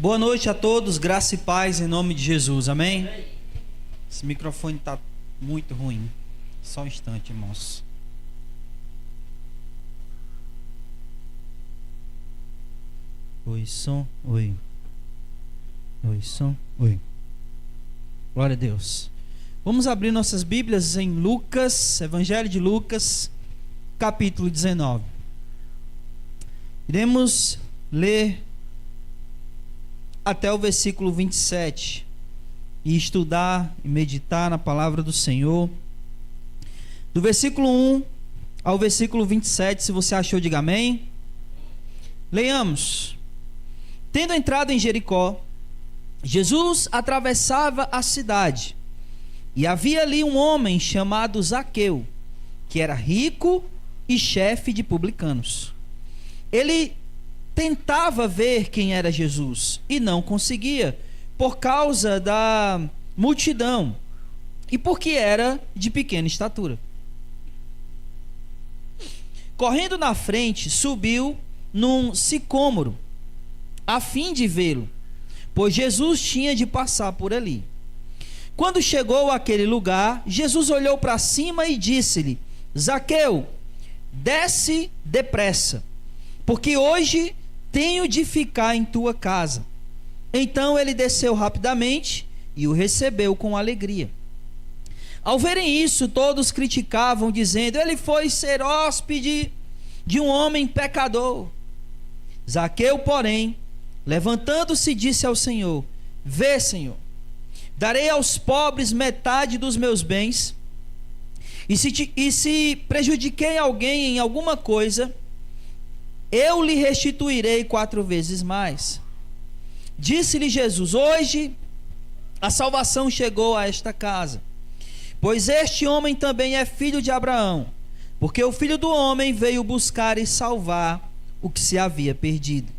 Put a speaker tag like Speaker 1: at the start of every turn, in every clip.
Speaker 1: Boa noite a todos, graça e paz em nome de Jesus, amém? Esse microfone está muito ruim. Só um instante, irmãos. Oi, som, oi. Oi, som, oi. Glória a Deus. Vamos abrir nossas Bíblias em Lucas, Evangelho de Lucas, capítulo 19. Iremos ler até o versículo 27 e estudar e meditar na palavra do Senhor. Do versículo 1 ao versículo 27, se você achou, diga amém. Leiamos. Tendo entrado em Jericó, Jesus atravessava a cidade, e havia ali um homem chamado Zaqueu, que era rico e chefe de publicanos. Ele tentava ver quem era Jesus e não conseguia, por causa da multidão e porque era de pequena estatura. Correndo na frente, subiu num sicômoro a fim de vê-lo, pois Jesus tinha de passar por ali. Quando chegou àquele lugar, Jesus olhou para cima e disse-lhe: Zaqueu, desce depressa, porque hoje tenho de ficar em tua casa. Então ele desceu rapidamente e o recebeu com alegria. Ao verem isso, todos criticavam, dizendo: ele foi ser hóspede de um homem pecador. Zaqueu, porém, levantando-se, disse ao Senhor: vê, Senhor, darei aos pobres metade dos meus bens, e se prejudiquei alguém em alguma coisa, eu lhe restituirei 4 vezes mais. Disse-lhe Jesus: hoje a salvação chegou a esta casa, pois este homem também é filho de Abraão, porque o Filho do Homem veio buscar e salvar o que se havia perdido.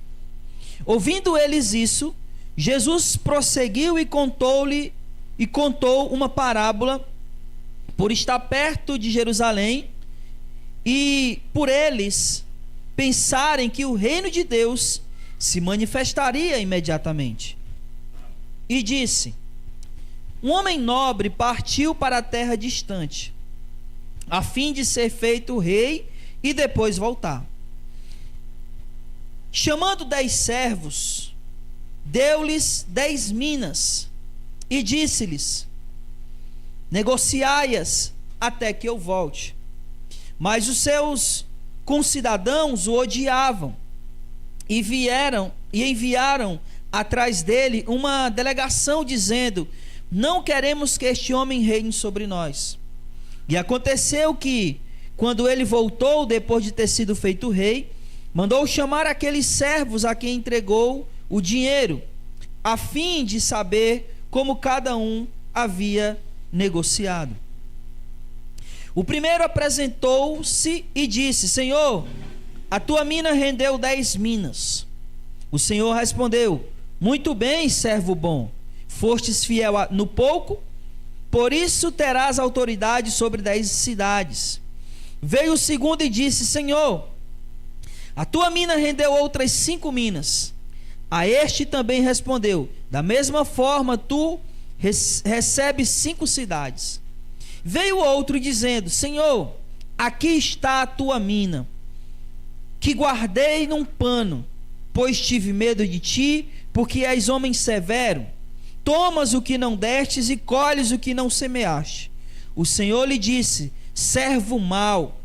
Speaker 1: Ouvindo eles isso, Jesus prosseguiu e contou uma parábola, por estar perto de Jerusalém e por eles pensarem que o reino de Deus se manifestaria imediatamente. E disse: um homem nobre partiu para a terra distante, a fim de ser feito rei e depois voltar. Chamando 10 servos, deu-lhes 10 minas e disse-lhes: negociai-as até que eu volte. Mas os seus concidadãos o odiavam e enviaram atrás dele uma delegação dizendo: não queremos que este homem reine sobre nós. E aconteceu que, quando ele voltou depois de ter sido feito rei, mandou chamar aqueles servos a quem entregou o dinheiro, a fim de saber como cada um havia negociado. O primeiro apresentou-se e disse: Senhor, a tua mina rendeu 10 minas. O Senhor respondeu: muito bem, servo bom, fostes fiel no pouco, por isso terás autoridade sobre 10 cidades. Veio o segundo e disse: Senhor, a tua mina rendeu outras 5 minas. A este também respondeu: da mesma forma tu recebes 5 cidades. Veio outro dizendo: Senhor, aqui está a tua mina, que guardei num pano, pois tive medo de ti, porque és homem severo. Tomas o que não destes e colhes o que não semeaste. O Senhor lhe disse: servo mau,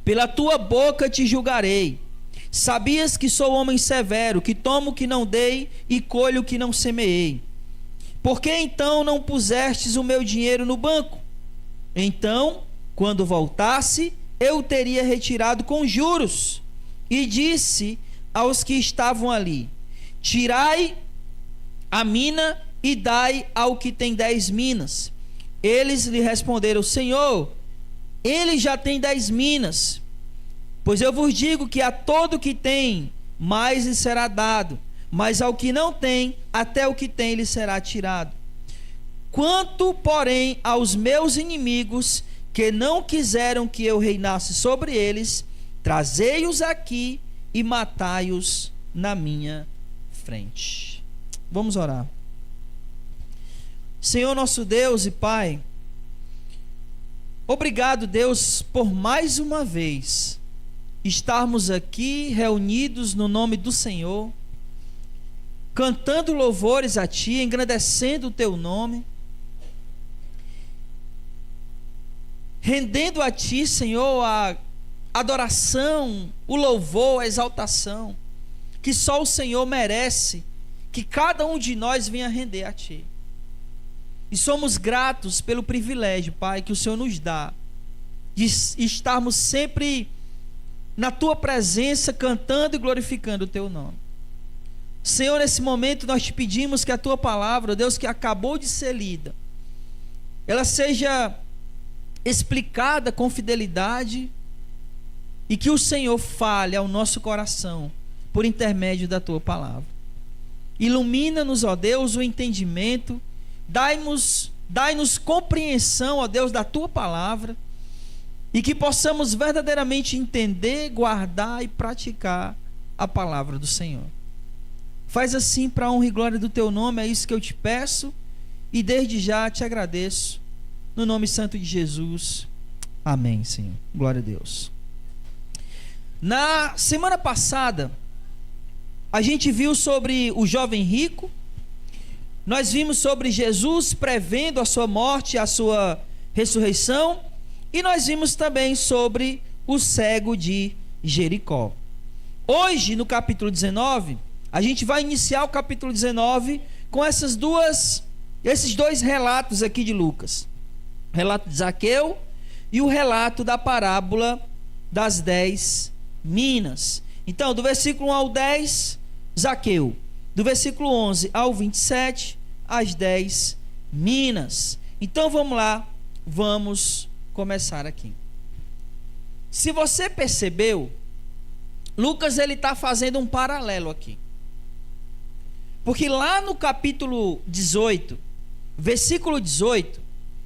Speaker 1: pela tua boca te julgarei. Sabias que sou homem severo, que tomo o que não dei e colho o que não semeei. Por que então não pusestes o meu dinheiro no banco? Então, quando voltasse, eu teria retirado com juros. E disse aos que estavam ali: tirai a mina e dai ao que tem 10 minas. Eles lhe responderam: Senhor, ele já tem 10 minas. Pois eu vos digo que a todo que tem, mais lhe será dado, mas ao que não tem, até o que tem lhe será tirado. Quanto, porém, aos meus inimigos, que não quiseram que eu reinasse sobre eles, trazei-os aqui e matai-os na minha frente. Vamos orar. Senhor nosso Deus e Pai, obrigado, Deus, por mais uma vez estarmos aqui reunidos no nome do Senhor, cantando louvores a Ti, engrandecendo o Teu nome, rendendo a Ti, Senhor, a adoração, o louvor, a exaltação, que só o Senhor merece, que cada um de nós venha render a Ti. E somos gratos pelo privilégio, Pai, que o Senhor nos dá, de estarmos sempre na Tua presença, cantando e glorificando o Teu nome. Senhor, nesse momento nós te pedimos que a Tua palavra, Deus, que acabou de ser lida, ela seja explicada com fidelidade e que o Senhor fale ao nosso coração por intermédio da Tua palavra. Ilumina-nos, ó Deus, o entendimento, dai-nos compreensão, ó Deus, da Tua palavra, e que possamos verdadeiramente entender, guardar e praticar a palavra do Senhor. Faz assim para a honra e glória do Teu nome, é isso que eu te peço, e desde já te agradeço, no nome santo de Jesus. Amém, Senhor. Glória a Deus. Na semana passada, a gente viu sobre o jovem rico, nós vimos sobre Jesus prevendo a sua morte, a sua ressurreição, e nós vimos também sobre o cego de Jericó. Hoje, no capítulo 19, a gente vai iniciar o capítulo 19 com esses dois relatos aqui de Lucas. O relato de Zaqueu e o relato da parábola das 10 minas. Então, do versículo 1 ao 10, Zaqueu. Do versículo 11 ao 27, as 10 minas. Então, vamos lá, vamos começar aqui. Se você percebeu, Lucas ele está fazendo um paralelo aqui. Porque lá no capítulo 18, versículo 18,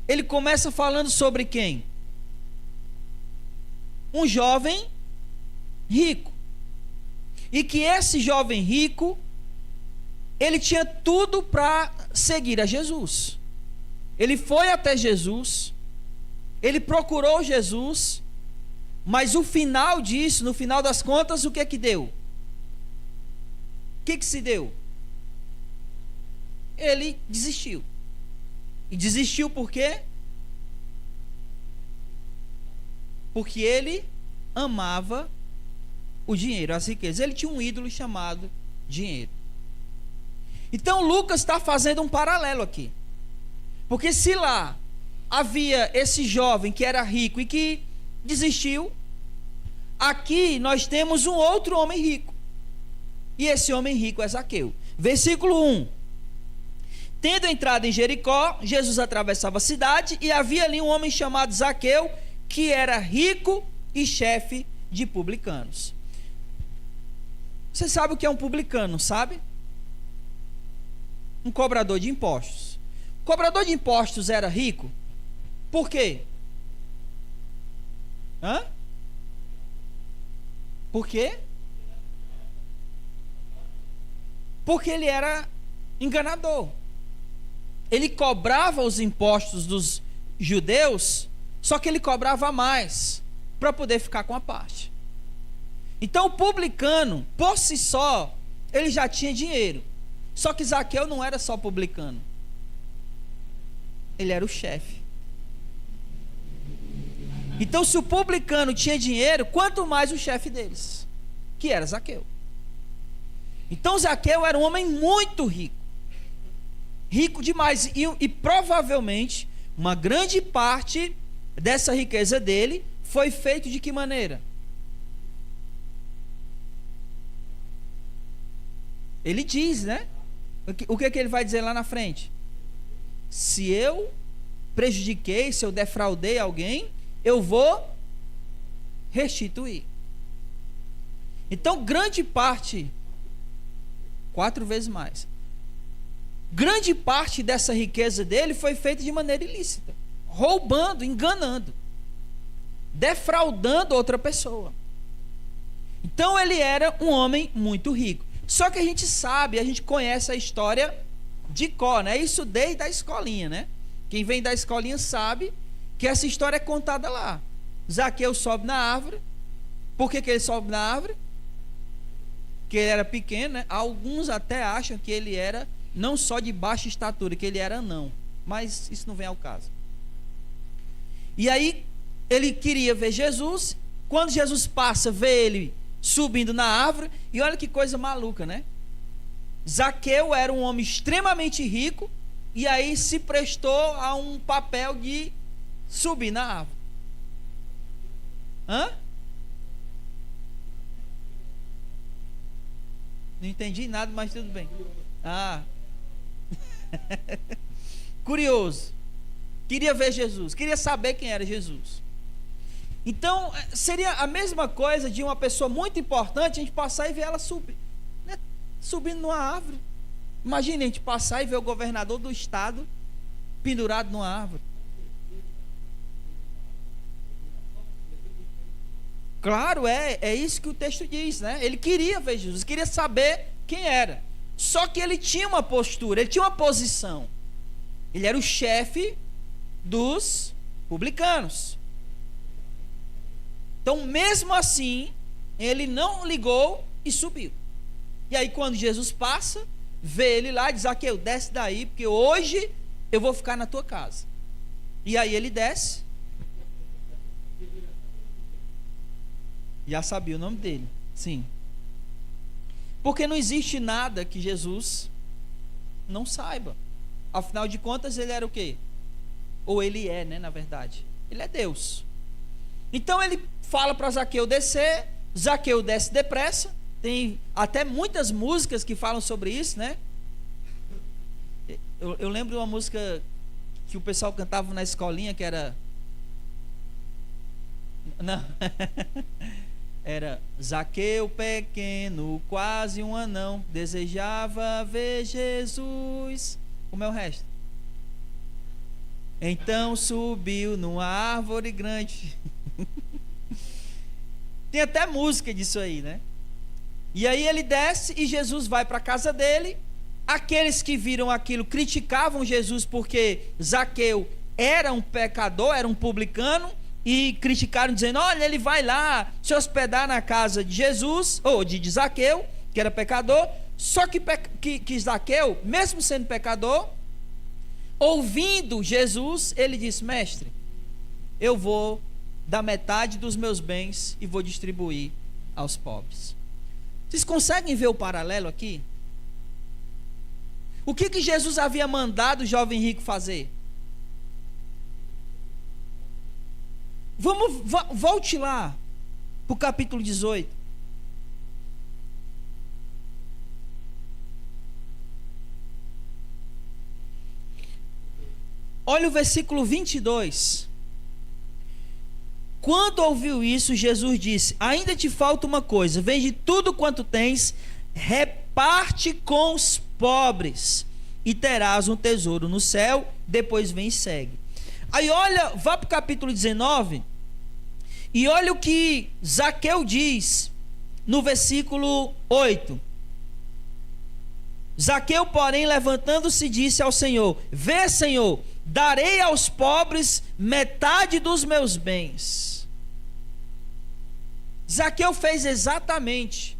Speaker 1: ele começa falando sobre quem? Um jovem rico. E que esse jovem rico, ele tinha tudo para seguir a Jesus. Ele foi até Jesus, ele procurou Jesus, mas o final disso, no final das contas, o que que deu? O que se deu? Ele desistiu. E desistiu por quê? Porque ele amava o dinheiro, as riquezas. Ele tinha um ídolo chamado dinheiro. Então Lucas está fazendo um paralelo aqui. Porque se lá havia esse jovem que era rico e que desistiu, aqui nós temos um outro homem rico. E esse homem rico é Zaqueu. Versículo 1. Tendo entrado em Jericó, Jesus atravessava a cidade e havia ali um homem chamado Zaqueu, que era rico e chefe de publicanos. Você sabe o que é um publicano, sabe? Um cobrador de impostos. O cobrador de impostos era rico? Por quê? Por quê? Porque ele era enganador. Ele cobrava os impostos dos judeus, só que ele cobrava mais para poder ficar com a parte. Então o publicano, por si só, ele já tinha dinheiro. Só que Zaqueu não era só publicano. Ele era o chefe. Então se o publicano tinha dinheiro, quanto mais o chefe deles, que era Zaqueu. Então Zaqueu era um homem muito rico. Rico demais. E provavelmente uma grande parte dessa riqueza dele foi feito de que maneira? Ele diz, né? O que é que ele vai dizer lá na frente? Se eu prejudiquei, se eu defraudei alguém, eu vou restituir. Então, grande parte, 4 vezes mais, grande parte dessa riqueza dele foi feita de maneira ilícita, roubando, enganando, defraudando outra pessoa. Então ele era um homem muito rico. Só que a gente sabe, a gente conhece a história de cor, né? Isso desde a escolinha, né? Quem vem da escolinha sabe que essa história é contada lá. Zaqueu sobe na árvore. Por que ele sobe na árvore? Que ele era pequeno, né? Alguns até acham que ele era não só de baixa estatura, que ele era anão. Mas isso não vem ao caso. E aí ele queria ver Jesus. Quando Jesus passa, vê ele subindo na árvore. E olha que coisa maluca, né? Zaqueu era um homem extremamente rico. E aí se prestou a um papel de subir na árvore. Hã? Não entendi nada, mas tudo bem. Ah. Curioso. Queria ver Jesus. Queria saber quem era Jesus. Então, seria a mesma coisa de uma pessoa muito importante, a gente passar e ver ela subir, né? Subindo numa árvore. Imagine a gente passar e ver o governador do estado pendurado numa árvore. Claro, é isso que o texto diz, né? Ele queria ver Jesus, queria saber quem era. Só que ele tinha uma postura, ele tinha uma posição. Ele era o chefe dos publicanos. Então, mesmo assim, ele não ligou e subiu. E aí, quando Jesus passa, vê ele lá e diz: Zaqueu, desce daí, porque hoje eu vou ficar na tua casa. E aí ele desce. Já sabia o nome dele, sim. Porque não existe nada que Jesus não saiba. Afinal de contas, ele era o quê? Ou ele é, né, na verdade. Ele é Deus. Então ele fala para Zaqueu descer. Zaqueu desce depressa. Tem até muitas músicas que falam sobre isso, né? Eu lembro de uma música que o pessoal cantava na escolinha, que era... Não... Era Zaqueu pequeno, quase um anão, desejava ver Jesus. Como é o resto? Então subiu numa árvore grande. Tem até música disso aí, né? E aí ele desce e Jesus vai para a casa dele. Aqueles que viram aquilo criticavam Jesus porque Zaqueu era um pecador, era um publicano. E criticaram dizendo: olha, ele vai lá se hospedar na casa de Jesus, ou de Zaqueu, que era pecador. Só que Zaqueu, mesmo sendo pecador, ouvindo Jesus, ele disse: mestre, eu vou dar metade dos meus bens e vou distribuir aos pobres. Vocês conseguem ver o paralelo aqui? O que Jesus havia mandado o jovem rico fazer? Volte lá para o capítulo 18. Olha o versículo 22. Quando ouviu isso, Jesus disse: ainda te falta uma coisa, vende tudo quanto tens, reparte com os pobres, e terás um tesouro no céu, depois vem e segue. Aí olha, vá para o capítulo 19 e olha o que Zaqueu diz no versículo 8. Zaqueu, porém, levantando-se, disse ao Senhor: vê, Senhor, darei aos pobres metade dos meus bens. Zaqueu fez exatamente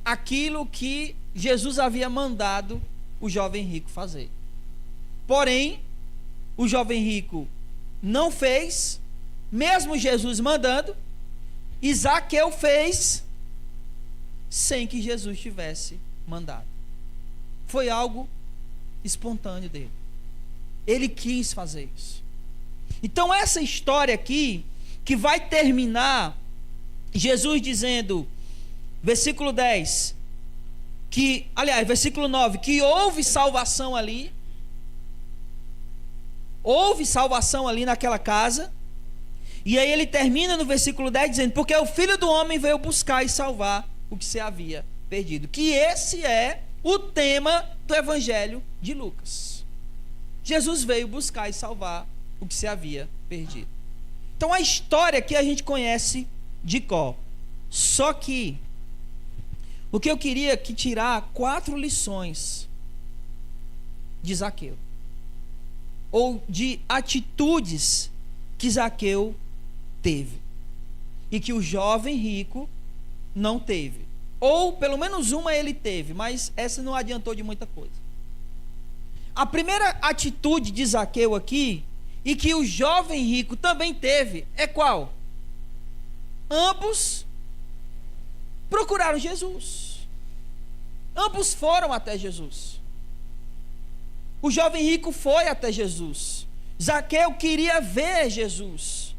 Speaker 1: aquilo que Jesus havia mandado o jovem rico fazer. Porém, o jovem rico não fez, mesmo Jesus mandando, e Zaqueu fez sem que Jesus tivesse mandado. Foi algo espontâneo dele. Ele quis fazer isso. Então essa história aqui, que vai terminar Jesus dizendo, versículo 10, versículo 9, que houve salvação ali. Houve salvação ali naquela casa. E aí ele termina no versículo 10 dizendo: porque o Filho do Homem veio buscar e salvar o que se havia perdido. Que esse é o tema do Evangelho de Lucas. Jesus veio buscar e salvar o que se havia perdido. Então a história que a gente conhece de cor. Só que O que eu queria que tirar 4 lições de Zaqueu, ou de atitudes que Zaqueu teve e que o jovem rico não teve, ou pelo menos uma ele teve, mas essa não adiantou de muita coisa. A primeira atitude de Zaqueu aqui, e que o jovem rico também teve, é qual? Ambos procuraram Jesus. Ambos foram até Jesus. O jovem rico foi até Jesus. Zaqueu queria ver Jesus.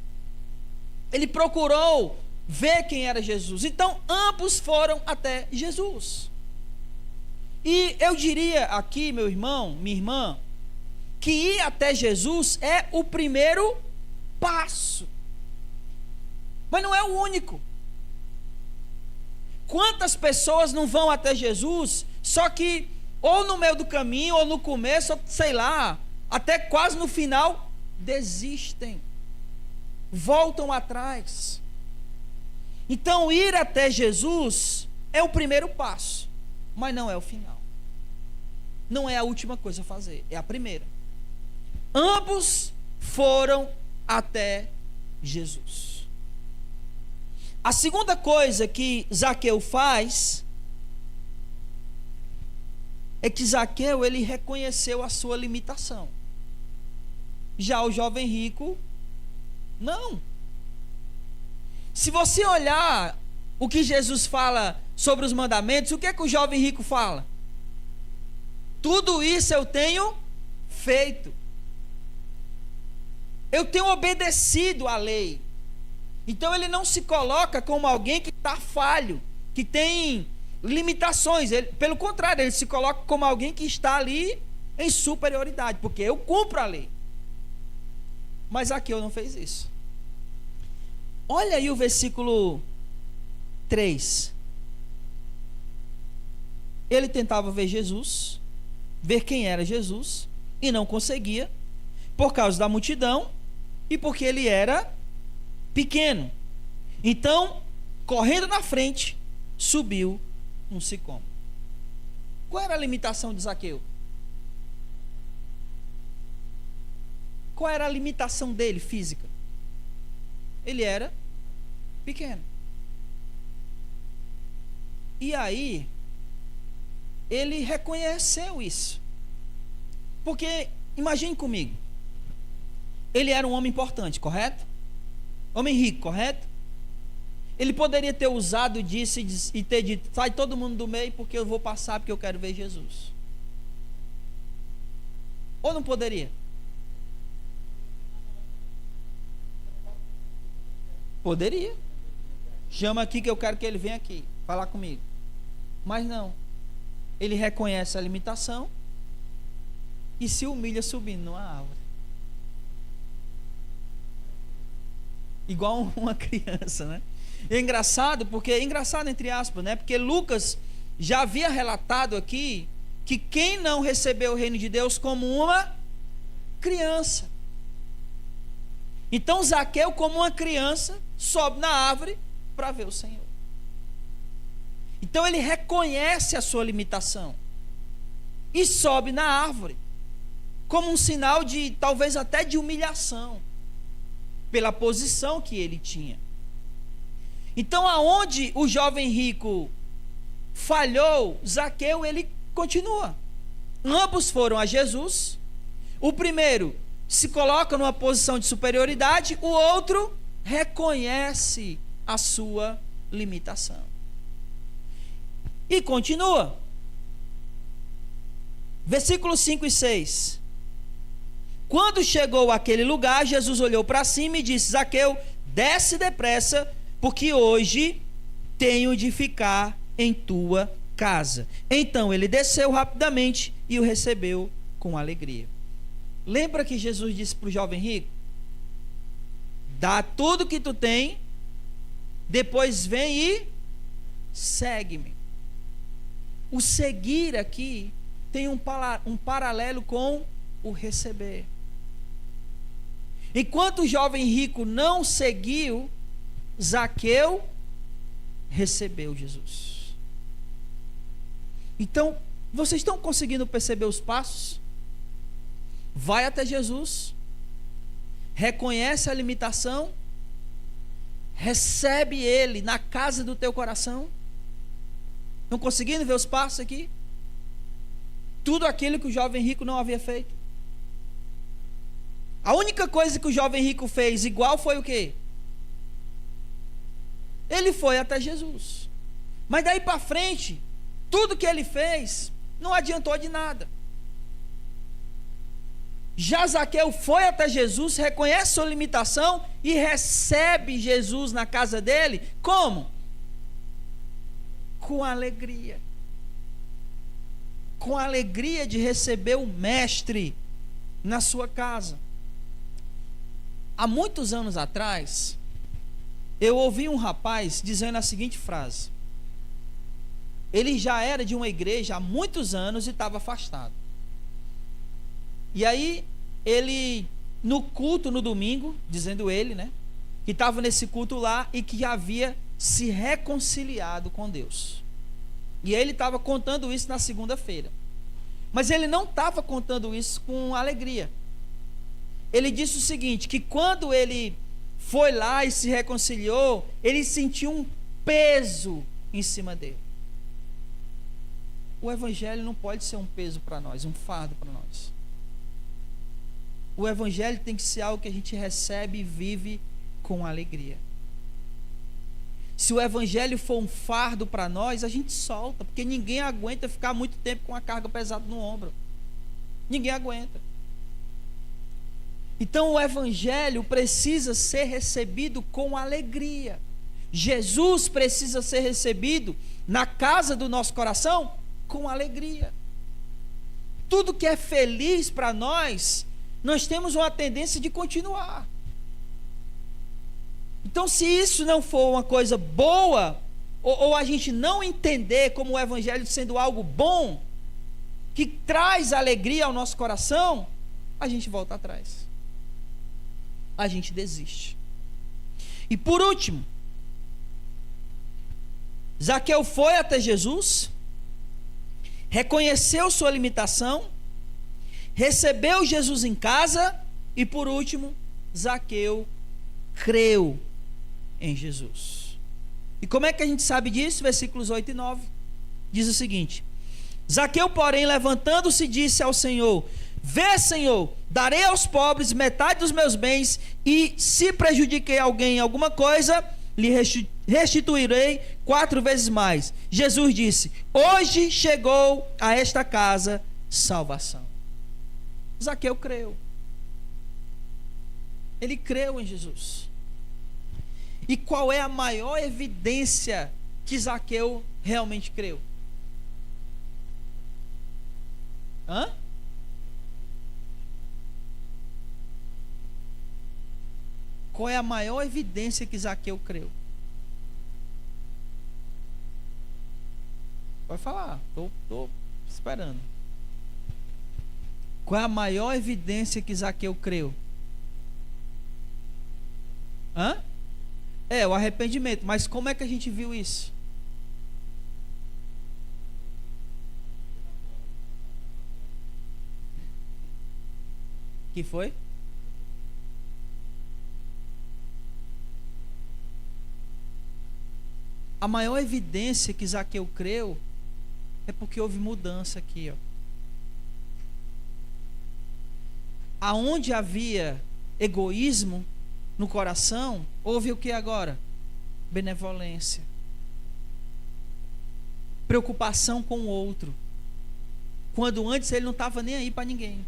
Speaker 1: Ele procurou ver quem era Jesus. Então, ambos foram até Jesus. E eu diria aqui, meu irmão, minha irmã, que ir até Jesus é o primeiro passo. Mas não é o único. Quantas pessoas não vão até Jesus, só que ou no meio do caminho, ou no começo, ou sei lá, até quase no final, desistem, voltam atrás. Então, ir até Jesus é o primeiro passo, mas não é o final. Não é a última coisa a fazer, é a primeira. Ambos foram até Jesus. A segunda coisa que Zaqueu faz é que Zaqueu, ele reconheceu a sua limitação. Já o jovem rico, não. Se você olhar o que Jesus fala sobre os mandamentos, o que é que o jovem rico fala? Tudo isso eu tenho feito. Eu tenho obedecido à lei. Então ele não se coloca como alguém que está falho, que tem limitações. Pelo contrário, ele se coloca como alguém que está ali em superioridade, porque eu cumpro a lei. Mas Zaqueu não fez isso. Olha aí o versículo 3. Ele tentava ver Jesus, ver quem era Jesus, e não conseguia, por causa da multidão e porque ele era pequeno. Então, correndo na frente, subiu um sicômoro. Qual era a limitação de Zaqueu? Qual era a limitação dele física? Ele era pequeno. E aí, ele reconheceu isso. Porque, imagine comigo, ele era um homem importante, correto? Homem rico, correto? Ele poderia ter usado disso e ter dito: sai todo mundo do meio porque eu vou passar, porque eu quero ver Jesus. Ou não poderia? Poderia. Chama aqui que eu quero que ele venha aqui falar comigo. Mas não. Ele reconhece a limitação e se humilha subindo numa árvore. Igual uma criança, né? É engraçado, engraçado entre aspas, né? Porque Lucas já havia relatado aqui que quem não recebeu o reino de Deus como uma criança. Então Zaqueu, como uma criança, sobe na árvore para ver o Senhor. Então ele reconhece a sua limitação e sobe na árvore, como um sinal de, talvez até de humilhação, pela posição que ele tinha. Então, aonde o jovem rico falhou, Zaqueu, ele continua. Ambos foram a Jesus. O primeiro se coloca numa posição de superioridade, o outro reconhece a sua limitação. E continua. Versículos 5 e 6. Quando chegou àquele lugar, Jesus olhou para cima e disse: Zaqueu, desce depressa, porque hoje tenho de ficar em tua casa. Então ele desceu rapidamente e o recebeu com alegria. Lembra que Jesus disse para o jovem rico: dá tudo que tu tem, depois vem e segue-me. O seguir aqui tem um paralelo com o receber. Enquanto o jovem rico não seguiu, Zaqueu recebeu Jesus. Então, vocês estão conseguindo perceber os passos? Vai até Jesus, reconhece a limitação, recebe Ele na casa do teu coração. Estão conseguindo ver os passos aqui? Tudo aquilo que o jovem rico não havia feito. A única coisa que o jovem rico fez igual foi o quê? Ele foi até Jesus. Mas daí para frente, tudo que ele fez não adiantou de nada. Já Zaqueu foi até Jesus, reconhece sua limitação e recebe Jesus na casa dele. Como? Com alegria. Com a alegria de receber o mestre na sua casa. Há muitos anos atrás, eu ouvi um rapaz dizendo a seguinte frase. Ele já era de uma igreja há muitos anos e estava afastado. E aí, ele, no culto, no domingo, dizendo ele, né, que estava nesse culto lá e que havia se reconciliado com Deus. E ele estava contando isso na segunda-feira. Mas ele não estava contando isso com alegria. Ele disse o seguinte, que quando ele foi lá e se reconciliou, ele sentiu um peso em cima dele. O evangelho não pode ser um peso para nós, um fardo para nós. O evangelho tem que ser algo que a gente recebe e vive com alegria. Se o evangelho for um fardo para nós, a gente solta, porque ninguém aguenta ficar muito tempo com a carga pesada no ombro. Ninguém aguenta. Então o evangelho precisa ser recebido com alegria. Jesus precisa ser recebido na casa do nosso coração com alegria. Tudo que é feliz para nós, nós temos uma tendência de continuar. Então, se isso não for uma coisa boa, ou a gente não entender como o evangelho sendo algo bom, que traz alegria ao nosso coração, a gente volta atrás. A gente desiste. E por último, Zaqueu foi até Jesus, reconheceu sua limitação, recebeu Jesus em casa e por último, Zaqueu creu em Jesus. E como é que a gente sabe disso? Versículos 8 e 9 diz o seguinte: Zaqueu, porém, levantando-se, disse ao Senhor: Vê, Senhor, darei aos pobres metade dos meus bens, e se prejudiquei alguém em alguma coisa, lhe restituirei 4 vezes mais. Jesus disse: Hoje chegou a esta casa salvação. Zaqueu creu. Ele creu em Jesus. E qual é a maior evidência que Zaqueu realmente creu? Hã? Qual é a maior evidência que Zaqueu creu? Pode falar, estou esperando. Qual é a maior evidência que Zaqueu creu? Hã? É, o arrependimento. Mas como é que a gente viu isso? Que foi? A maior evidência que Zaqueu creu é porque houve mudança aqui, ó. Aonde havia egoísmo no coração, houve o que agora? Benevolência. Preocupação com o outro. Quando antes ele não estava nem aí para ninguém.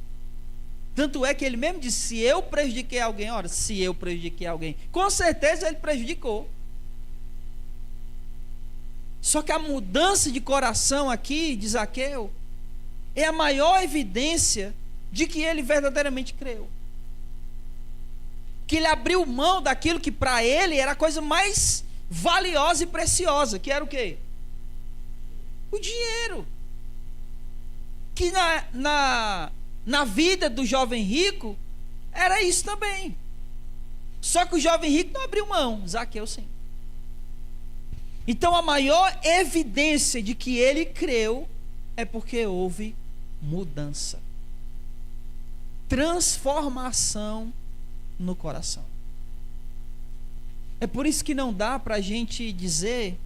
Speaker 1: Tanto é que ele mesmo disse: se eu prejudiquei alguém, ora, se eu prejudiquei alguém, com certeza ele prejudicou. Só que a mudança de coração aqui de Zaqueu é a maior evidência de que ele verdadeiramente creu. Que ele abriu mão daquilo que para ele era a coisa mais valiosa e preciosa, que era o quê? O dinheiro. Que na vida do jovem rico era isso também. Só que o jovem rico não abriu mão, Zaqueu sim. Então a maior evidência de que ele creu É porque houve mudança, transformação no coração. É por isso que não dá para a gente dizer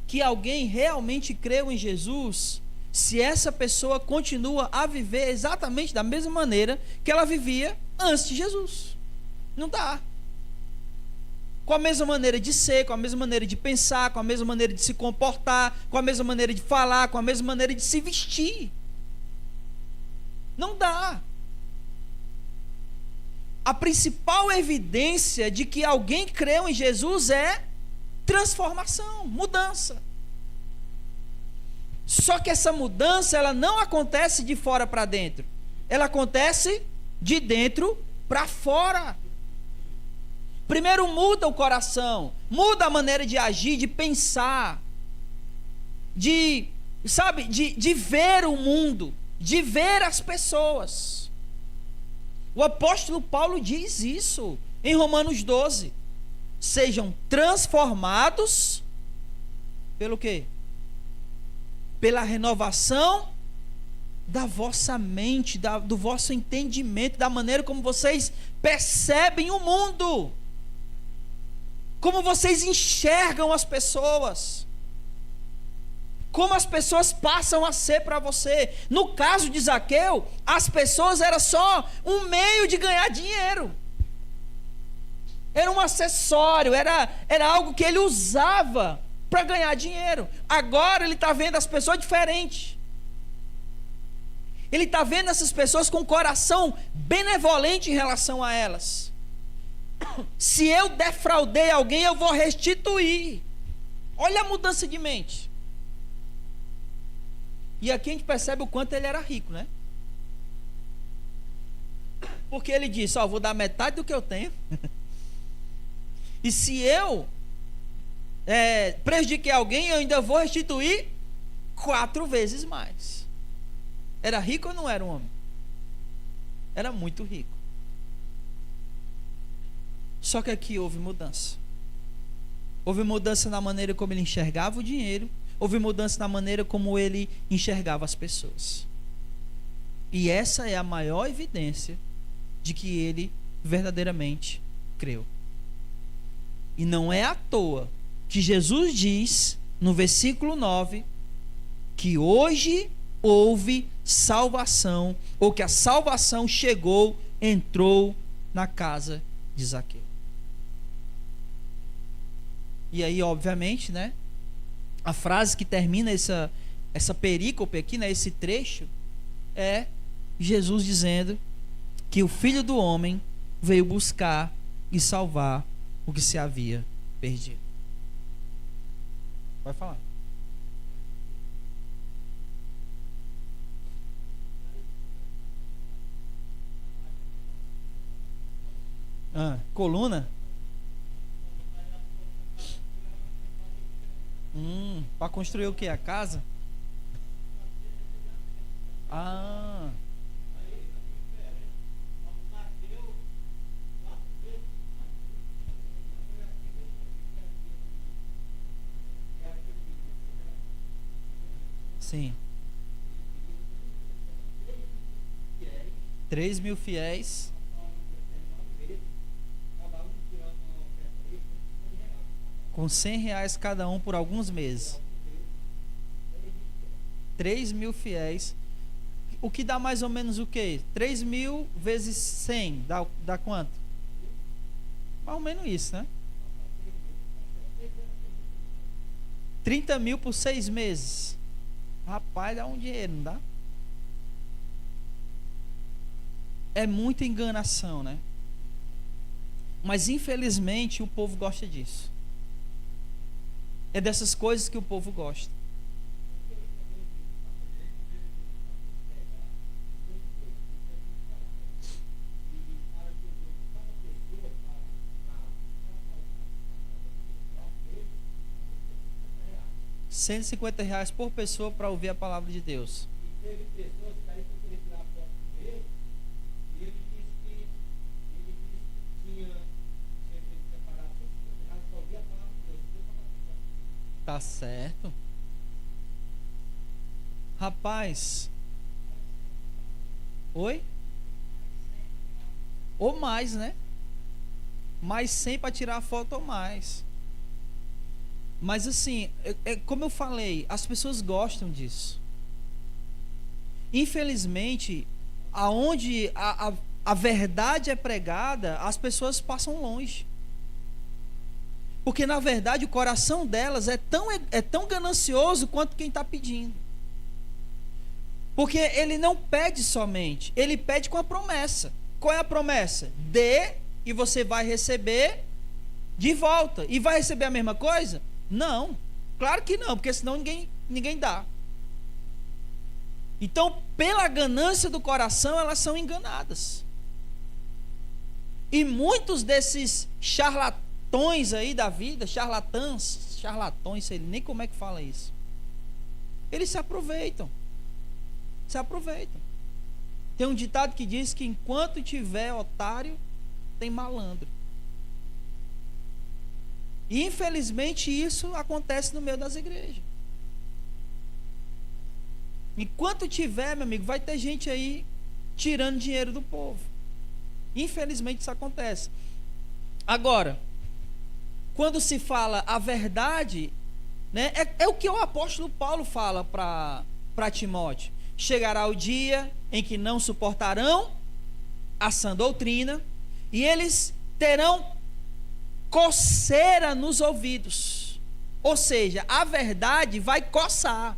Speaker 1: que alguém realmente creu em Jesus se essa pessoa continua a viver exatamente da mesma maneira que ela vivia antes de Jesus. Não dá. Com a mesma maneira de ser, com a mesma maneira de pensar, com a mesma maneira de se comportar, com a mesma maneira de falar, com a mesma maneira de se vestir. Não dá. A principal evidência de que alguém creu em Jesus é transformação, mudança. Só que essa mudança, ela não acontece de fora para dentro. Ela acontece de dentro para fora. Primeiro muda o coração, muda a maneira de agir, de pensar, de ver o mundo, de ver as pessoas. O apóstolo Paulo diz isso em Romanos 12. Sejam transformados pelo quê? Pela renovação da vossa mente, do vosso entendimento, da maneira como vocês percebem o mundo, como vocês enxergam as pessoas, como as pessoas passam a ser para você. No caso de Zaqueu, as pessoas eram só um meio de ganhar dinheiro, era um acessório, era algo que ele usava para ganhar dinheiro. Agora ele está vendo as pessoas diferentes. Ele está vendo essas pessoas com um coração benevolente em relação a elas. Se eu defraudei alguém, eu vou restituir. Olha a mudança de mente. E aqui a gente percebe o quanto ele era rico, né? Porque ele disse: vou dar metade do que eu tenho. E se eu prejudiquei alguém, eu ainda vou restituir 4 vezes mais. Era rico ou não era um homem? Era muito rico. Só que aqui houve mudança. Houve mudança na maneira como ele enxergava o dinheiro. Houve mudança na maneira como ele enxergava as pessoas. E essa é a maior evidência de que ele verdadeiramente creu. E não é à toa que Jesus diz no versículo 9 que hoje houve salvação, ou que a salvação chegou, entrou na casa de Zaqueu. E aí, obviamente, né, a frase que termina essa perícope aqui, né, esse trecho, é Jesus dizendo que o Filho do Homem veio buscar e salvar o que se havia perdido. Vai falar. Coluna? Para construir o que? A casa? Sim. 3.000 fiéis. Com R$100 cada um por alguns meses. 3.000 fiéis. O que dá mais ou menos o quê? 3.000 vezes 100 dá quanto? Mais ou menos isso, né? 30.000 por 6 meses. Rapaz, dá um dinheiro, não dá? É muita enganação, né? Mas infelizmente o povo gosta disso. É dessas coisas que o povo gosta. R$150 por pessoa para ouvir a palavra de Deus. E teve pessoas que aí foram retirar a foto dele, e ele disse que tinha separado R$150 para ouvir a palavra de Deus. Tá certo. Rapaz. Oi? Ou mais, né? Mais 100 para tirar a foto ou mais. Mas assim, como eu falei, as pessoas gostam disso. Infelizmente, aonde a verdade é pregada, as pessoas passam longe. Porque na verdade o coração delas é tão ganancioso quanto quem está pedindo. Porque ele não pede somente, ele pede com a promessa. Qual é a promessa? Dê e você vai receber de volta. E vai receber a mesma coisa? Não, claro que não, porque senão ninguém dá. Então, pela ganância do coração, elas são enganadas. E muitos desses charlatões aí da vida, charlatões, sei nem como é que fala isso. Eles se aproveitam. Tem um ditado que diz que enquanto tiver otário, tem malandro. E infelizmente isso acontece no meio das igrejas. Enquanto tiver, meu amigo, vai ter gente aí tirando dinheiro do povo. Infelizmente isso acontece. Agora, quando se fala a verdade, né, é o que o apóstolo Paulo fala para Timóteo. Chegará o dia em que não suportarão a sã doutrina e eles terão coceira nos ouvidos. Ou seja, a verdade vai coçar.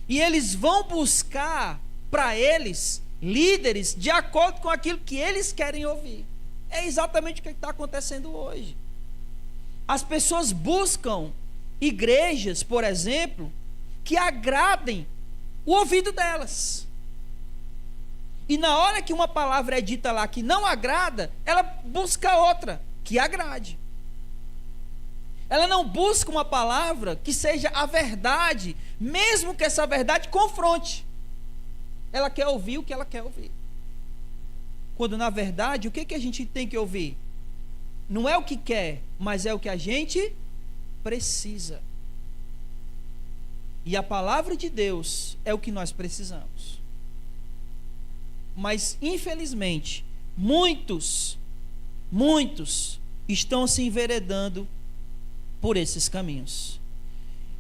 Speaker 1: E eles vão buscar para eles líderes de acordo com aquilo que eles querem ouvir. É exatamente o que está acontecendo hoje. As pessoas buscam igrejas, por exemplo, que agradem o ouvido delas. E na hora que uma palavra é dita lá que não agrada, ela busca outra que agrade. Ela não busca uma palavra que seja a verdade, mesmo que essa verdade confronte. Ela quer ouvir o que ela quer ouvir. Quando na verdade, o que a gente tem que ouvir? Não é o que quer, mas é o que a gente precisa. E a palavra de Deus é o que nós precisamos. Mas infelizmente, muitos estão se enveredando por esses caminhos.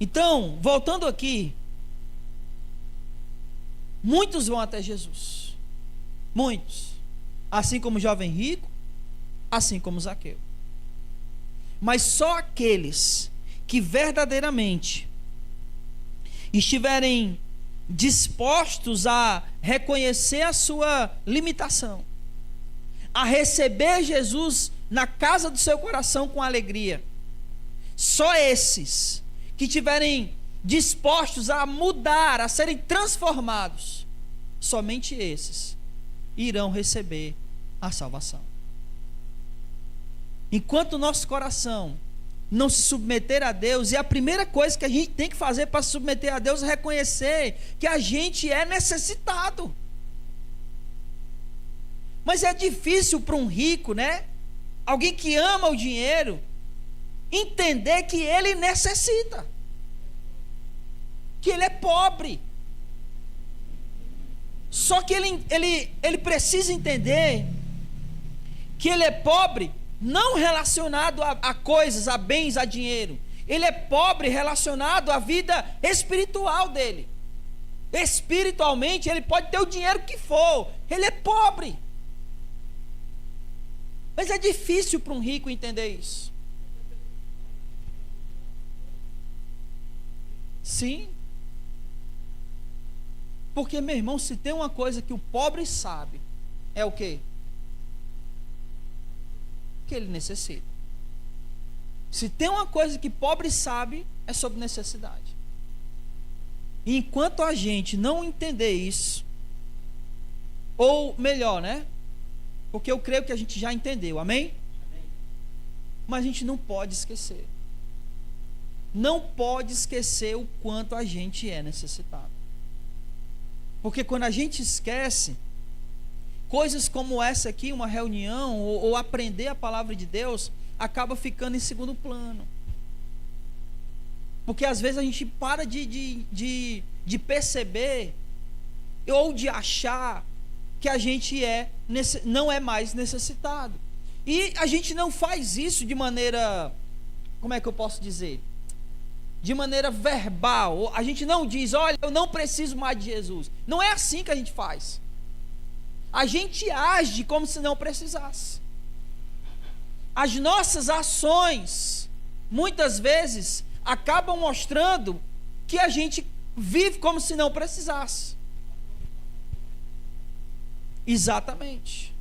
Speaker 1: Então, voltando aqui, muitos vão até Jesus. Muitos. Assim como o jovem rico, assim como Zaqueu. Mas só aqueles que verdadeiramente estiverem dispostos a reconhecer a sua limitação, a receber Jesus na casa do seu coração com alegria, só esses que estiverem dispostos a mudar, a serem transformados, somente esses irão receber a salvação. Enquanto o nosso coração não se submeter a Deus, e a primeira coisa que a gente tem que fazer para se submeter a Deus é reconhecer que a gente é necessitado. Mas é difícil para um rico, né? Alguém que ama o dinheiro, entender que ele necessita, que ele é pobre. Só que ele precisa entender que ele é pobre não relacionado a coisas, a bens, a dinheiro. Ele é pobre relacionado à vida espiritual dele. Espiritualmente ele pode ter o dinheiro que for, ele é pobre. Mas é difícil para um rico entender isso. Sim. Porque, meu irmão, se tem uma coisa que o pobre sabe, é o quê? Que ele necessita. Se tem uma coisa que pobre sabe, é sobre necessidade. E enquanto a gente não entender isso, ou melhor, né? Porque eu creio que a gente já entendeu, amém? Mas a gente não pode esquecer. Não pode esquecer o quanto a gente é necessitado. Porque quando a gente esquece, coisas como essa aqui, uma reunião, ou aprender a palavra de Deus, acaba ficando em segundo plano. Porque às vezes a gente para de perceber ou de achar que a gente não é mais necessitado. E a gente não faz isso de maneira, como é que eu posso dizer? De maneira verbal. A gente não diz, olha, eu não preciso mais de Jesus. Não é assim que a gente faz. A gente age como se não precisasse. As nossas ações, muitas vezes, acabam mostrando que a gente vive como se não precisasse. Exatamente.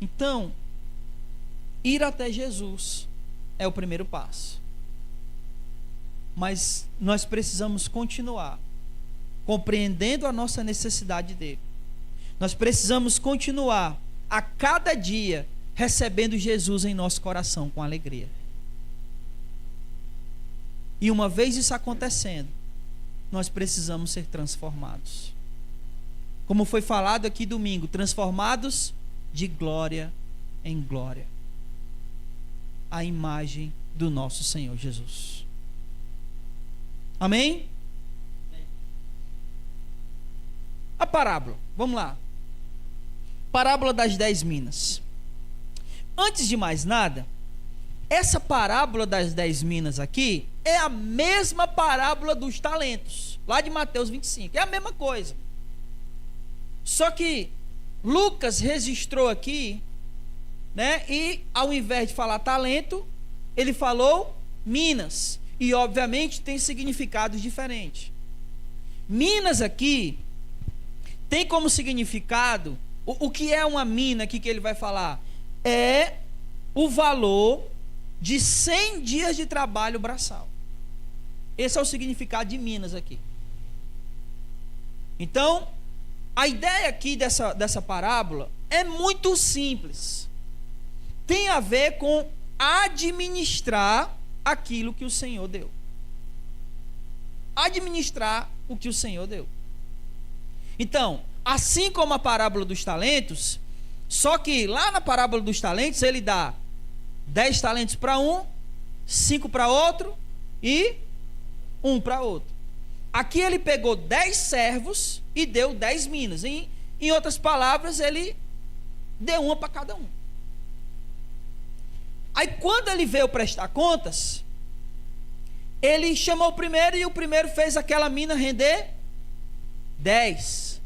Speaker 1: Então, ir até Jesus é o primeiro passo. Mas nós precisamos continuar compreendendo a nossa necessidade dele. Nós precisamos continuar a cada dia recebendo Jesus em nosso coração com alegria. E uma vez isso acontecendo, nós precisamos ser transformados. Como foi falado aqui domingo, transformados de glória em glória, a imagem do nosso Senhor Jesus. Amém? A parábola, vamos lá. Parábola das 10 minas. Antes de mais nada, essa parábola das 10 minas aqui é a mesma parábola dos talentos, lá de Mateus 25. É a mesma coisa. Só que Lucas registrou aqui, né? E ao invés de falar talento, ele falou minas. E obviamente tem significados diferentes. Minas aqui tem como significado, o que é uma mina aqui que ele vai falar? É o valor de 100 dias de trabalho braçal. Esse é o significado de minas aqui. Então, a ideia aqui dessa parábola é muito simples. Tem a ver com administrar aquilo que o Senhor deu. Administrar o que o Senhor deu. Então, assim como a parábola dos talentos, só que lá na parábola dos talentos ele dá 10 talentos para um, 5 para outro e 1 para outro. Aqui ele pegou 10 servos e deu 10 minas. Em outras palavras, ele deu uma para cada um. Aí quando ele veio prestar contas, ele chamou o primeiro e o primeiro fez aquela mina render 10.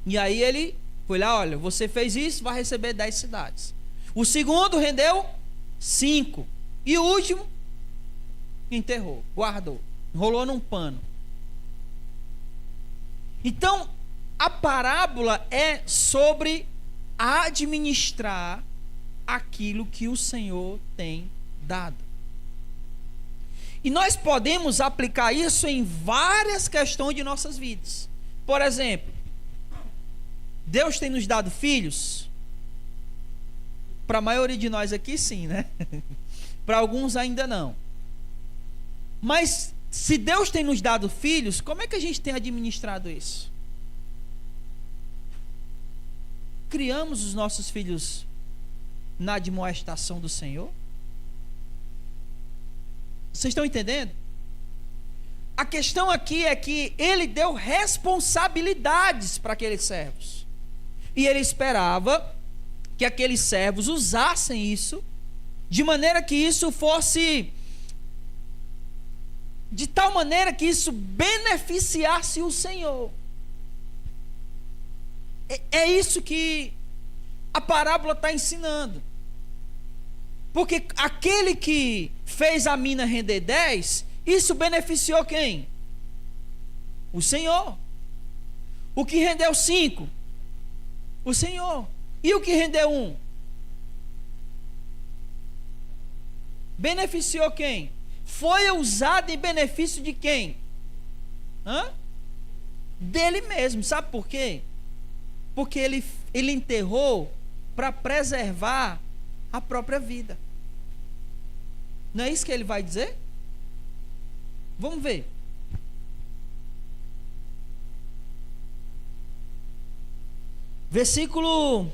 Speaker 1: E aí ele foi lá, olha, você fez isso, vai receber 10 cidades. O segundo rendeu 5. E o último enterrou, guardou, enrolou num pano. Então, a parábola é sobre administrar aquilo que o Senhor tem dado. E nós podemos aplicar isso em várias questões de nossas vidas. Por exemplo, Deus tem nos dado filhos? Para a maioria de nós aqui, sim, né? Para alguns ainda não. Mas se Deus tem nos dado filhos, como é que a gente tem administrado isso? Criamos os nossos filhos na admoestação do Senhor? Vocês estão entendendo? A questão aqui é que ele deu responsabilidades para aqueles servos. E ele esperava que aqueles servos usassem isso de maneira que isso fosse, de tal maneira que isso beneficiasse o Senhor. É isso que a parábola está ensinando. Porque aquele que fez a mina render 10, isso beneficiou quem? O Senhor. O que rendeu 5? O Senhor. E o que rendeu 1? Beneficiou quem? Foi usado em benefício de quem? Dele mesmo. Sabe por quê? Porque ele enterrou para preservar a própria vida. Não é isso que ele vai dizer? Vamos ver. Versículo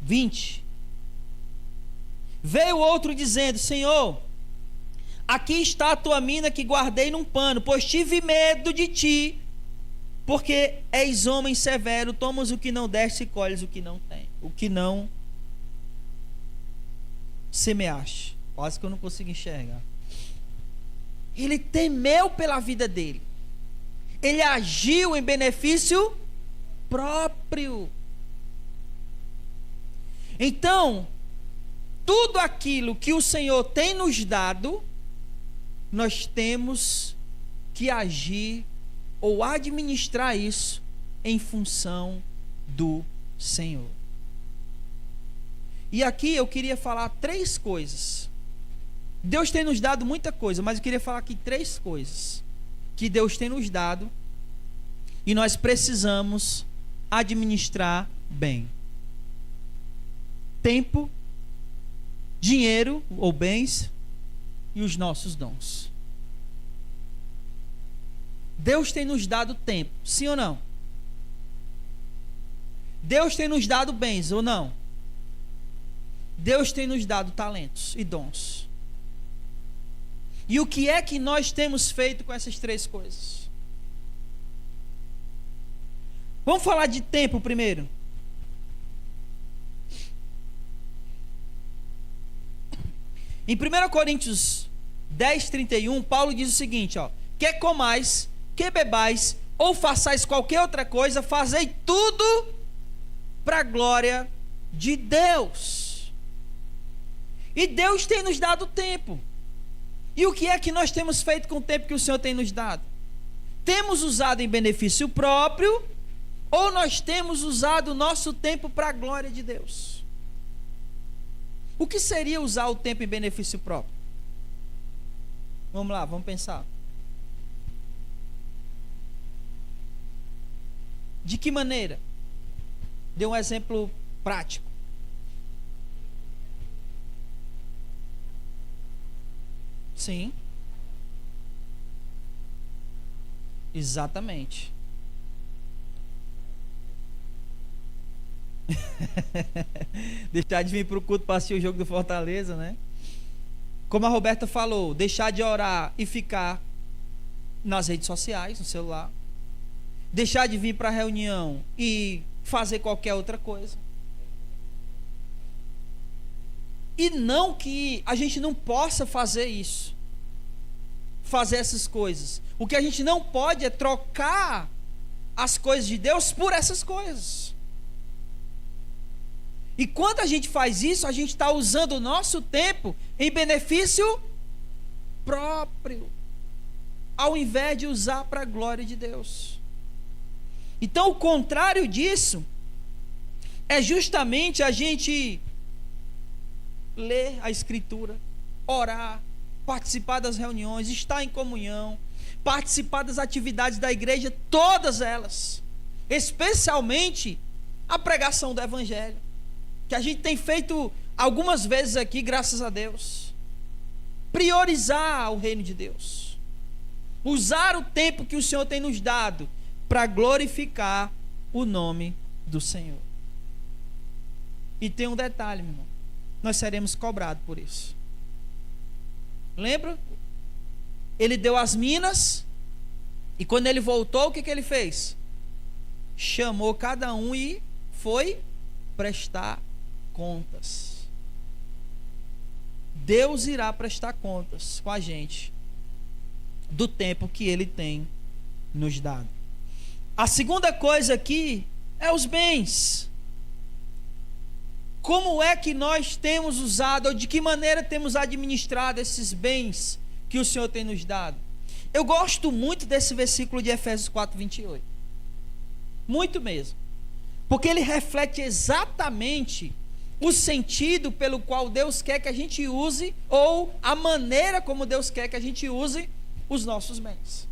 Speaker 1: 20. Veio outro dizendo: Senhor, aqui está a tua mina que guardei num pano, pois tive medo de ti, porque és homem severo, tomas o que não deste e colhes o que não tem, o que não semeaste. Quase que eu não consigo enxergar. Ele temeu pela vida dele. Ele agiu em benefício próprio. Então, tudo aquilo que o Senhor tem nos dado, nós temos que agir ou administrar isso em função do Senhor. E aqui eu queria falar 3 coisas. Deus tem nos dado muita coisa, mas eu queria falar aqui 3 coisas que Deus tem nos dado e nós precisamos administrar bem: tempo, dinheiro ou bens e os nossos dons. Deus tem nos dado tempo, sim ou não? Deus tem nos dado bens ou não? Deus tem nos dado talentos e dons. E o que é que nós temos feito com essas 3 coisas? Vamos falar de tempo primeiro. Em 1 Coríntios 10, 31, Paulo diz o seguinte, ó: quer comais, que bebais, ou façais qualquer outra coisa, fazei tudo para a glória de Deus. E Deus tem nos dado tempo. E o que é que nós temos feito com o tempo que o Senhor tem nos dado? Temos usado em benefício próprio, ou nós temos usado o nosso tempo para a glória de Deus? O que seria usar o tempo em benefício próprio? Vamos lá, vamos pensar. De que maneira? Dê um exemplo prático. Sim. Exatamente. Deixar de vir para o culto para assistir o jogo do Fortaleza, né? Como a Roberta falou, deixar de orar e ficar nas redes sociais, no celular. Deixar de vir para a reunião e fazer qualquer outra coisa. E não que a gente não possa fazer isso, fazer essas coisas. O que a gente não pode é trocar as coisas de Deus por essas coisas. E quando a gente faz isso, a gente está usando o nosso tempo em benefício próprio, ao invés de usar para a glória de Deus. Então, o contrário disso é justamente a gente ler a Escritura, orar, participar das reuniões, estar em comunhão, participar das atividades da igreja, todas elas, especialmente a pregação do Evangelho, que a gente tem feito algumas vezes aqui, graças a Deus. Priorizar o reino de Deus, usar o tempo que o Senhor tem nos dado para glorificar o nome do Senhor. E tem um detalhe, meu irmão: nós seremos cobrados por isso. Lembra? Ele deu as minas, e quando ele voltou, o que ele fez? Chamou cada um e foi prestar contas. Deus irá prestar contas com a gente do tempo que Ele tem nos dado. A segunda coisa aqui é os bens. Como é que nós temos usado, ou de que maneira temos administrado esses bens que o Senhor tem nos dado? Eu gosto muito desse versículo de Efésios 4, 28. Muito mesmo. Porque ele reflete exatamente o sentido pelo qual Deus quer que a gente use, ou a maneira como Deus quer que a gente use os nossos bens.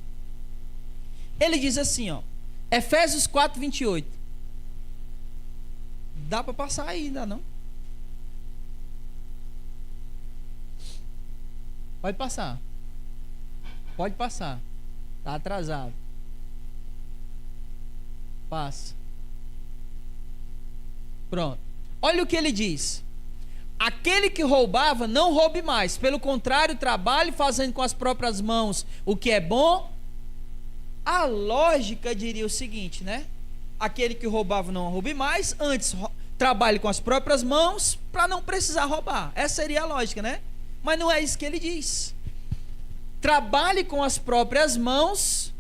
Speaker 1: Ele diz assim, ó, Efésios 4, 28. Dá para passar aí, ainda não? Pode passar. Pode passar. Está atrasado. Passa. Pronto. Olha o que ele diz: aquele que roubava, não roube mais. Pelo contrário, trabalhe fazendo com as próprias mãos o que é bom. A lógica diria o seguinte, né? Aquele que roubava, não roube mais. Antes, trabalhe com as próprias mãos para não precisar roubar. Essa seria a lógica, né? Mas não é isso que ele diz. Trabalhe com as próprias mãos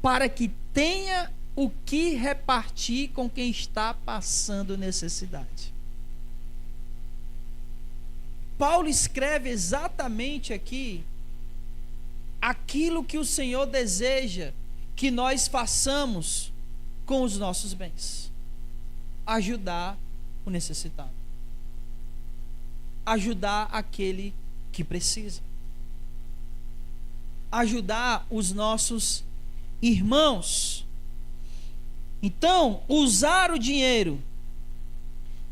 Speaker 1: para que tenha o que repartir com quem está passando necessidade. Paulo escreve exatamente aqui aquilo que o Senhor deseja que nós façamos com os nossos bens: ajudar o necessitado, ajudar aquele que precisa, ajudar os nossos irmãos. Então, usar o dinheiro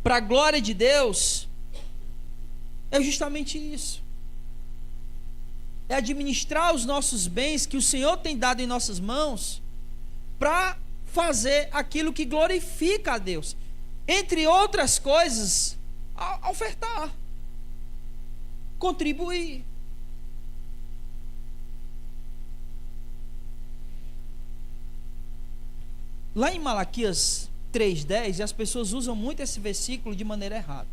Speaker 1: para a glória de Deus é justamente isso. É administrar os nossos bens que o Senhor tem dado em nossas mãos para fazer aquilo que glorifica a Deus. Entre outras coisas, ofertar, contribuir. Lá em Malaquias 3:10, as pessoas usam muito esse versículo de maneira errada.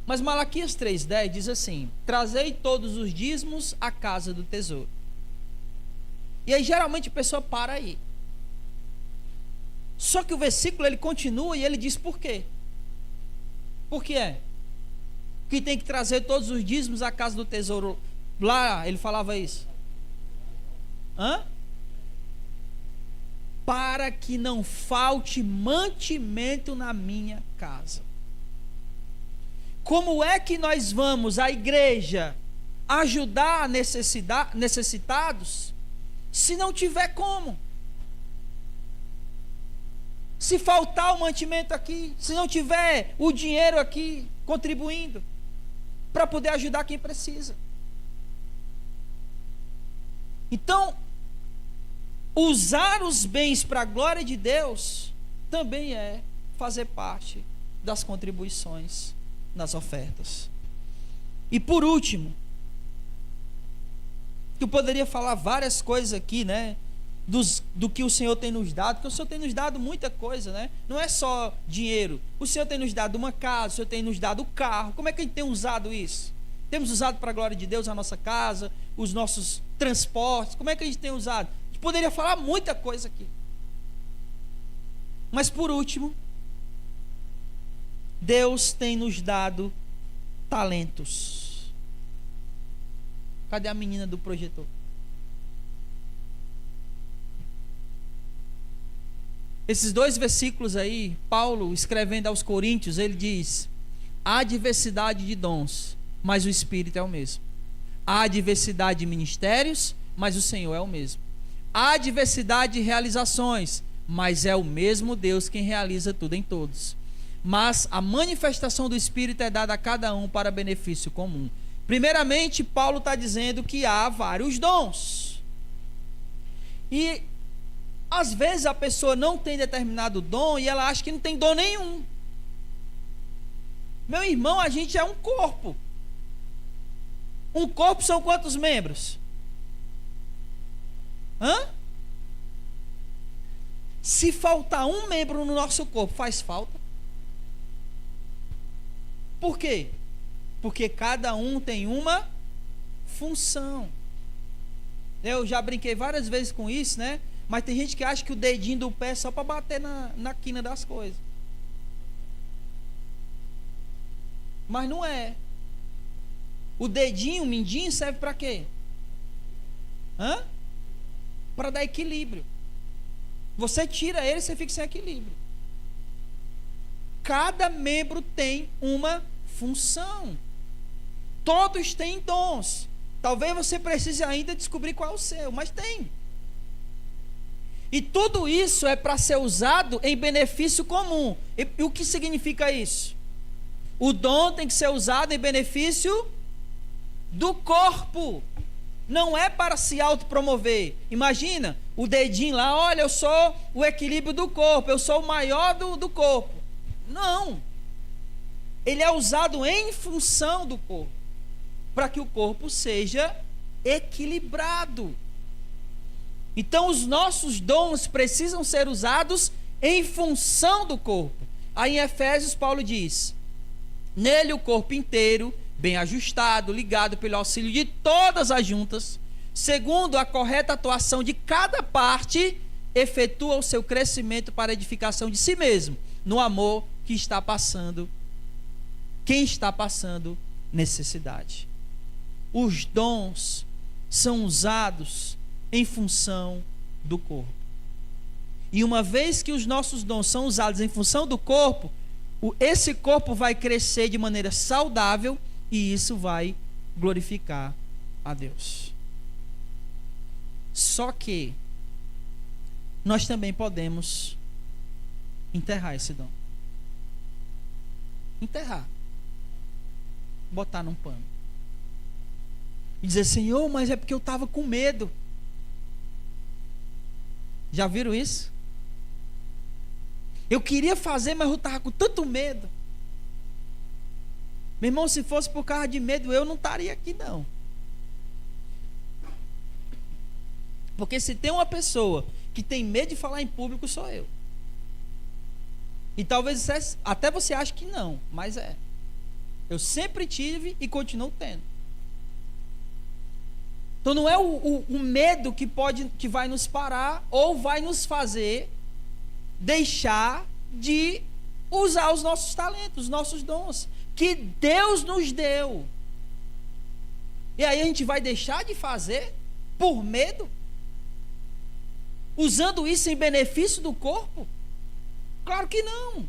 Speaker 1: Mas Malaquias 3:10 diz assim: trazei todos os dízimos à casa do tesouro. E aí geralmente a pessoa para aí. Só que o versículo ele continua e ele diz por quê? Por que é? Que tem que trazer todos os dízimos à casa do tesouro. Lá ele falava isso. Hã? Para que não falte mantimento na minha casa. Como é que nós vamos, a igreja, ajudar necessitados, se não tiver como? Se faltar o mantimento aqui, se não tiver o dinheiro aqui contribuindo, para poder ajudar quem precisa. Então, usar os bens para a glória de Deus também é fazer parte das contribuições nas ofertas. E por último, eu poderia falar várias coisas aqui, né? Do que o Senhor tem nos dado, porque o Senhor tem nos dado muita coisa, né? Não é só dinheiro. O Senhor tem nos dado uma casa, o Senhor tem nos dado o carro. Como é que a gente tem usado isso? Temos usado para a glória de Deus a nossa casa, os nossos transportes. Como é que a gente tem usado? A gente poderia falar muita coisa aqui. Mas por último, Deus tem nos dado talentos. Cadê a menina do projetor? Esses dois versículos aí, Paulo escrevendo aos Coríntios, ele diz: há diversidade de dons, mas o Espírito é o mesmo. Há diversidade de ministérios, mas o Senhor é o mesmo. Há diversidade de realizações, mas é o mesmo Deus quem realiza tudo em todos. Mas a manifestação do Espírito é dada a cada um para benefício comum. Primeiramente, Paulo está dizendo que há vários dons. E às vezes a pessoa não tem determinado dom e ela acha que não tem dom nenhum. Meu irmão, a gente é um corpo. Um corpo são quantos membros? Hã? Se faltar um membro no nosso corpo, faz falta? Por quê? Porque cada um tem uma função. Eu já brinquei várias vezes com isso, né? Mas tem gente que acha que o dedinho do pé é só para bater na quina das coisas. Mas não é. O dedinho, o mindinho serve para quê? Hã? Para dar equilíbrio. Você tira ele, você fica sem equilíbrio. Cada membro tem uma função. Todos têm dons. Talvez você precise ainda descobrir qual é o seu, mas tem. E tudo isso é para ser usado em benefício comum. E o que significa isso? O dom tem que ser usado em benefício do corpo. Não é para se autopromover. Imagina o dedinho lá: olha, eu sou o equilíbrio do corpo, eu sou o maior do corpo. Não. Ele é usado em função do corpo, para que o corpo seja equilibrado. Então os nossos dons precisam ser usados em função do corpo. Aí em Efésios Paulo diz: nele o corpo inteiro, bem ajustado, ligado pelo auxílio de todas as juntas, segundo a correta atuação de cada parte, efetua o seu crescimento para a edificação de si mesmo, no amor que está passando, quem está passando necessidade. Os dons são usados em função do corpo. E uma vez que os nossos dons são usados em função do corpo, esse corpo vai crescer de maneira saudável e isso vai glorificar a Deus. Só que nós também podemos enterrar esse dom. Enterrar. Botar num pano. E dizer: Senhor, mas é porque eu estava com medo. Já viram isso? Eu queria fazer, mas eu estava com tanto medo. Meu irmão, se fosse por causa de medo, eu não estaria aqui não. Porque se tem uma pessoa que tem medo de falar em público, sou eu. E talvez até você ache que não, mas é. Eu sempre tive e continuo tendo. Então não é o medo que vai nos parar ou vai nos fazer deixar de usar os nossos talentos, os nossos dons, que Deus nos deu. E aí a gente vai deixar de fazer por medo? Usando isso em benefício do corpo? Claro que não.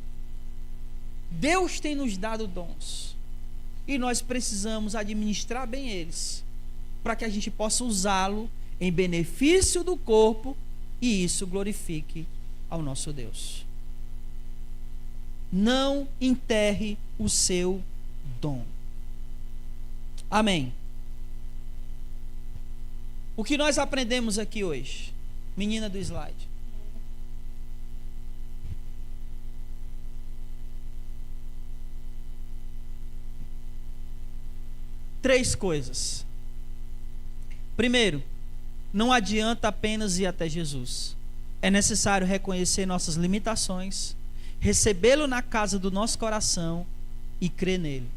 Speaker 1: Deus tem nos dado dons. E nós precisamos administrar bem eles, para que a gente possa usá-lo em benefício do corpo e isso glorifique ao nosso Deus. Não enterre o seu dom. Amém. O que nós aprendemos aqui hoje? Menina do slide. Três coisas. Primeiro, não adianta apenas ir até Jesus. É necessário reconhecer nossas limitações, recebê-lo na casa do nosso coração e crer nele.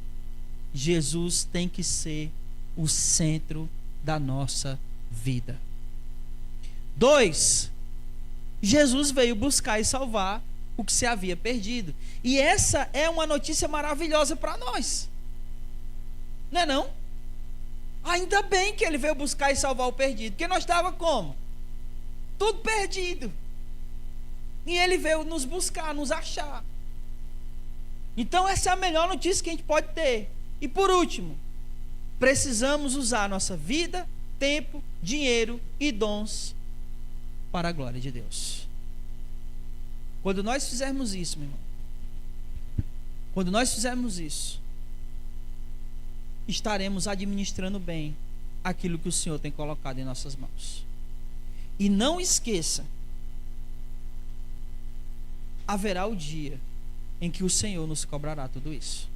Speaker 1: Jesus tem que ser o centro da nossa vida. 2, Jesus veio buscar e salvar o que se havia perdido. E essa é uma notícia maravilhosa para nós. Não é não? Ainda bem que ele veio buscar e salvar o perdido, porque nós estávamos como? Tudo perdido. E ele veio nos buscar, nos achar. Então essa é a melhor notícia que a gente pode ter. E por último, precisamos usar nossa vida, tempo, dinheiro e dons para a glória de Deus. Quando nós fizermos isso, meu irmão, quando nós fizermos isso, estaremos administrando bem aquilo que o Senhor tem colocado em nossas mãos. E não esqueça, haverá o dia em que o Senhor nos cobrará tudo isso.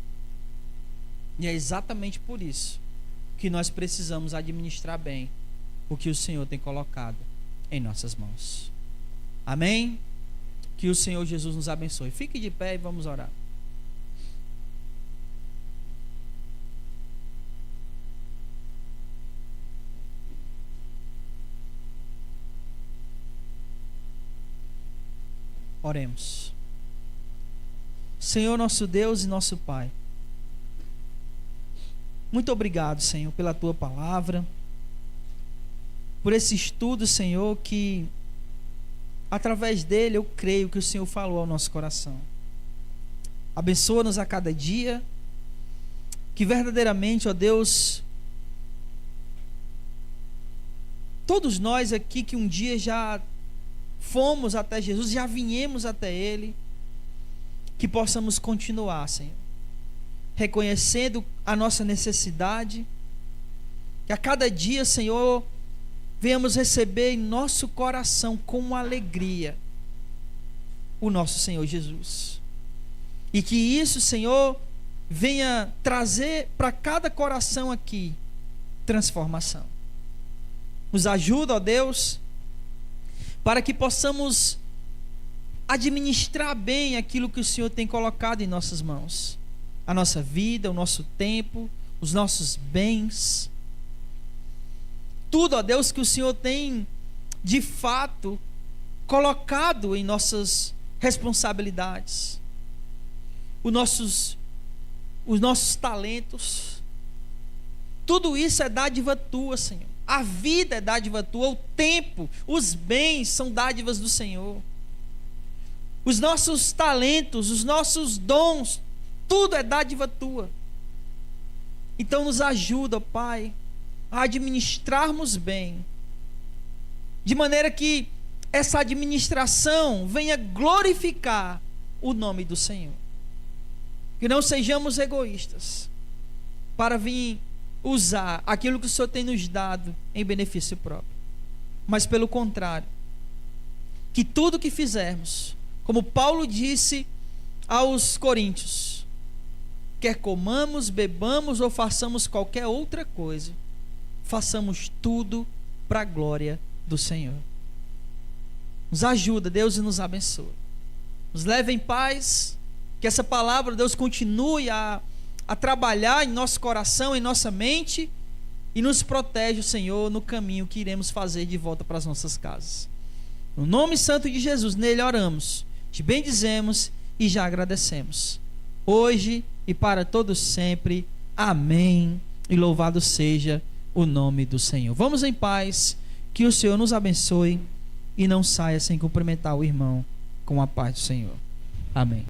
Speaker 1: E é exatamente por isso que nós precisamos administrar bem o que o Senhor tem colocado em nossas mãos. Amém? Que o Senhor Jesus nos abençoe. Fique de pé e vamos orar. Oremos. Senhor nosso Deus e nosso Pai, muito obrigado, Senhor, pela Tua palavra, por esse estudo, Senhor, que através dele eu creio que o Senhor falou ao nosso coração. Abençoa-nos a cada dia, que verdadeiramente, ó Deus, todos nós aqui que um dia já fomos até Jesus, já viemos até Ele, que possamos continuar, Senhor, reconhecendo a nossa necessidade, que a cada dia, Senhor, venhamos receber em nosso coração com alegria o nosso Senhor Jesus. E que isso, Senhor, venha trazer para cada coração aqui transformação. Nos ajuda, ó Deus, para que possamos administrar bem aquilo que o Senhor tem colocado em nossas mãos. A nossa vida, o nosso tempo, os nossos bens. Tudo, ó Deus, que o Senhor tem de fato colocado em nossas responsabilidades. Os nossos talentos. Tudo isso é dádiva tua, Senhor. A vida é dádiva tua, o tempo, os bens são dádivas do Senhor. Os nossos talentos, os nossos dons, tudo é dádiva tua. Então nos ajuda, ó Pai, a administrarmos bem, de maneira que essa administração venha glorificar o nome do Senhor. Que não sejamos egoístas para vir usar aquilo que o Senhor tem nos dado em benefício próprio, mas pelo contrário, que tudo que fizermos, como Paulo disse aos Coríntios, quer comamos, bebamos ou façamos qualquer outra coisa, façamos tudo para a glória do Senhor. Nos ajuda, Deus, e nos abençoa. Nos leve em paz, que essa palavra, Deus, continue a trabalhar em nosso coração, em nossa mente, e nos protege, Senhor, no caminho que iremos fazer de volta para as nossas casas. No nome santo de Jesus, nele oramos, te bendizemos e já agradecemos. Hoje e para todos sempre. Amém. E louvado seja o nome do Senhor. Vamos em paz, que o Senhor nos abençoe e não saia sem cumprimentar o irmão com a paz do Senhor. Amém.